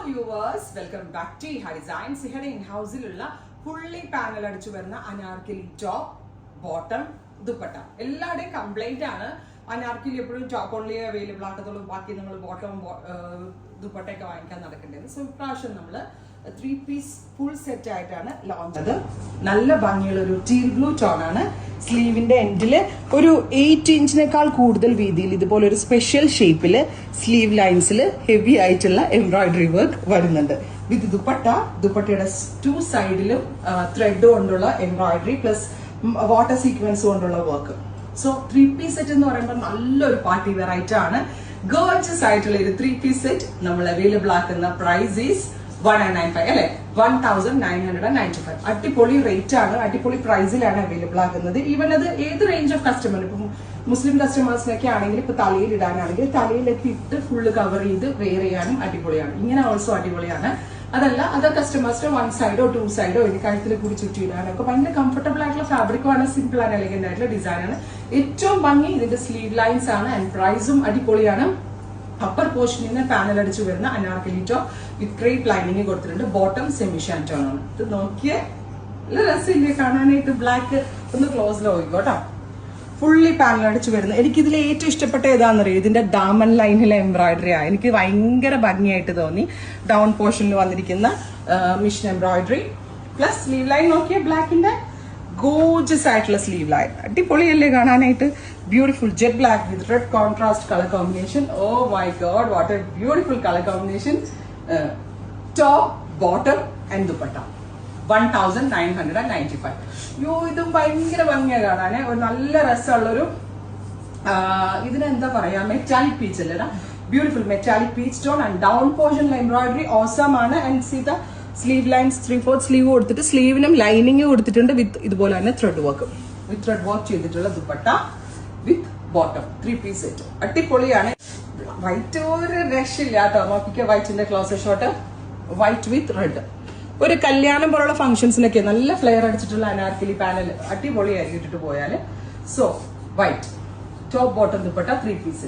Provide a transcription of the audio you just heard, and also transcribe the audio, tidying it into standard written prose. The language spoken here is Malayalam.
viewers, welcome back to Iha Designs. Here in house fully panel അടിച്ചു വരുന്ന അനാർക്കലി ടോപ്പ് ബോട്ടം ദുപ്പട്ട എല്ലാവരുടെയും കംപ്ലൈന്റ് ആണ്. അനാർക്കലി എപ്പോഴും ടോപ്പ് ഓൺലി അവൈലബിൾ ആക്കത്തുള്ളൂ, ബാക്കി നമ്മൾ ബോട്ടം ദുപ്പട്ടയൊക്കെ വാങ്ങിക്കാൻ നടക്കേണ്ടത്. സോ ഇപ്രാവശ്യം നമ്മൾ 3 പീസ് ഫുൾ സെറ്റ് ആയിട്ടാണ് ലോഞ്ച് ചെയ്തത്. നല്ല ഭംഗിയുള്ള ഒരു ടീൽ ബ്ലൂ ടോൺ ആണ്. സ്ലീവിന്റെ എൻഡില് ഒരു 8 ഇഞ്ചിനേക്കാൾ കൂടുതൽ വീതിയിൽ ഇതുപോലെ ഒരു സ്പെഷ്യൽ ഷേപ്പില് സ്ലീവ് ലൈൻസിൽ ഹെവി ആയിട്ടുള്ള എംബ്രോയിഡറി വർക്ക് വരുന്നുണ്ട്. വിത്ത് ദുപ്പട്ടയുടെ 2 സൈഡിലും ത്രെഡ് കൊണ്ടുള്ള എംബ്രോയിഡറി പ്ലസ് വാട്ടർ സീക്വൻസ് കൊണ്ടുള്ള വർക്ക്. സോ 3 പീസ് സെറ്റ് എന്ന് പറയുമ്പോൾ നല്ലൊരു പാർട്ടി വെയർ ആണ്. ഗോർജസ് ആയിട്ടുള്ള ഒരു 3 പീസ് സെറ്റ് നമ്മൾ അവൈലബിൾ ആക്കുന്ന പ്രൈസ് ഈസ് 1995 അല്ലെ 1995. അടിപൊളി റേറ്റ് ആണ്, അടിപൊളി പ്രൈസിലാണ് അവൈലബിൾ ആക്കുന്നത്. ഈവൻ അത് ഏത് റേഞ്ച് ഓഫ് കസ്റ്റമർ, ഇപ്പം മുസ്ലിം കസ്റ്റമേഴ്സിനൊക്കെ ആണെങ്കിൽ ഇപ്പൊ തലയിൽ ഇടാനാണെങ്കിൽ തലയിലൊക്കെ ഇട്ട് ഫുള്ള് കവർ ചെയ്ത് വെയർ ചെയ്യാനും അടിപൊളിയാണ്. ഇങ്ങനെ ഓൾസോ അടിപൊളിയാണ്. അതല്ല അതർ കസ്റ്റമേഴ്സിന് 1 സൈഡോ 2 സൈഡോ ഇനി കഴുത്തിൽ കൂടി ചുറ്റിയിടാനൊക്കെ ഭയങ്കര കംഫർട്ടബിൾ ആയിട്ടുള്ള ഫാബ്രിക്കുമാണ്. സിമ്പിൾ ആൻഡ് എലഗന്റ് ആയിട്ടുള്ള ഡിസൈനാണ്. ഏറ്റവും ഭംഗി ഇതിന്റെ സ്ലീവ് ലൈൻസ് ആണ്. ആൻഡ് പ്രൈസും അടിപൊളിയാണ്. അപ്പർ പോർഷനിൽ നിന്ന് പാനൽ അടിച്ചു വരുന്ന അനാർക്കലി ടോപ്പ് വിത്ത് ക്രേപ്പ് ലൈനിങ് കൊടുത്തിട്ടുണ്ട്. ബോട്ടം സെമി ഷാൻറ്റോൺ ആണ്. ഇത് നോക്കിയേ, നല്ല രസമില്ലേ കാണാനായിട്ട്. ബ്ലാക്ക് ഒന്ന് ക്ലോസിൽ പോയിക്കോട്ടോ. ഫുള്ളി പാനൽ അടിച്ചു വരുന്നത്. എനിക്കിതിൽ ഏറ്റവും ഇഷ്ടപ്പെട്ട ഏതാണെന്നറിയോ, ഇതിന്റെ ഡാമൻ ലൈനിലെ എംബ്രോയിഡറി ആണ്. എനിക്ക് ഭയങ്കര ഭംഗിയായിട്ട് തോന്നി. ഡൗൺ പോർഷനിൽ വന്നിരിക്കുന്ന machine embroidery plus sleeve line നോക്കിയ ബ്ലാക്കിന്റെ ഗോർജസ് ആയിട്ടുള്ള സ്ലീവ് ലൈൻ. അടിപൊളിയല്ലേ കാണാനായിട്ട്. Beautiful jet black with red contrast colour combination. Oh my god, what a beautiful colour combination. Top bottom and dupatta 1995. Yo, ഇതും ഭയങ്കര ഭംഗിയാണ് കാണാന്. ഒരു നല്ല രസമുള്ളൊരു ഇതിനെന്താ പറയാ, മെറ്റാലിക് പീച്ച് അല്ലേടാ. Beautiful metallic peach tone and down portion embroidery awesome ആണ്. ആൻഡ് സീത സ്ലീവ് ലൈൻസ് 3/4 സ്ലീവ് കൊടുത്തിട്ട് സ്ലീവിനും ലൈനിങ് കൊടുത്തിട്ടുണ്ട് വിത്ത് ഇതുപോലെ തന്നെ thread work. With thread work ചെയ്തിട്ടുള്ള dupatta with bottom 3 piece set. അടിപൊളിയാണ്. വൈറ്റ് ഒരു രക്ഷയില്ല കേട്ടോ. നോക്കിക്കോ, വൈറ്റിന്റെ closer shot white with red. ഒരു കല്യാണം പോലുള്ള ഫംഗ്ഷൻസിനൊക്കെ നല്ല ഫ്ലെയർ അടിച്ചിട്ടുള്ള അനാർക്കലി പാനൽ അടിപൊളിയായിരിക്കും ഇട്ടിട്ട് പോയാല്. So white top bottom dupatta 3 piece.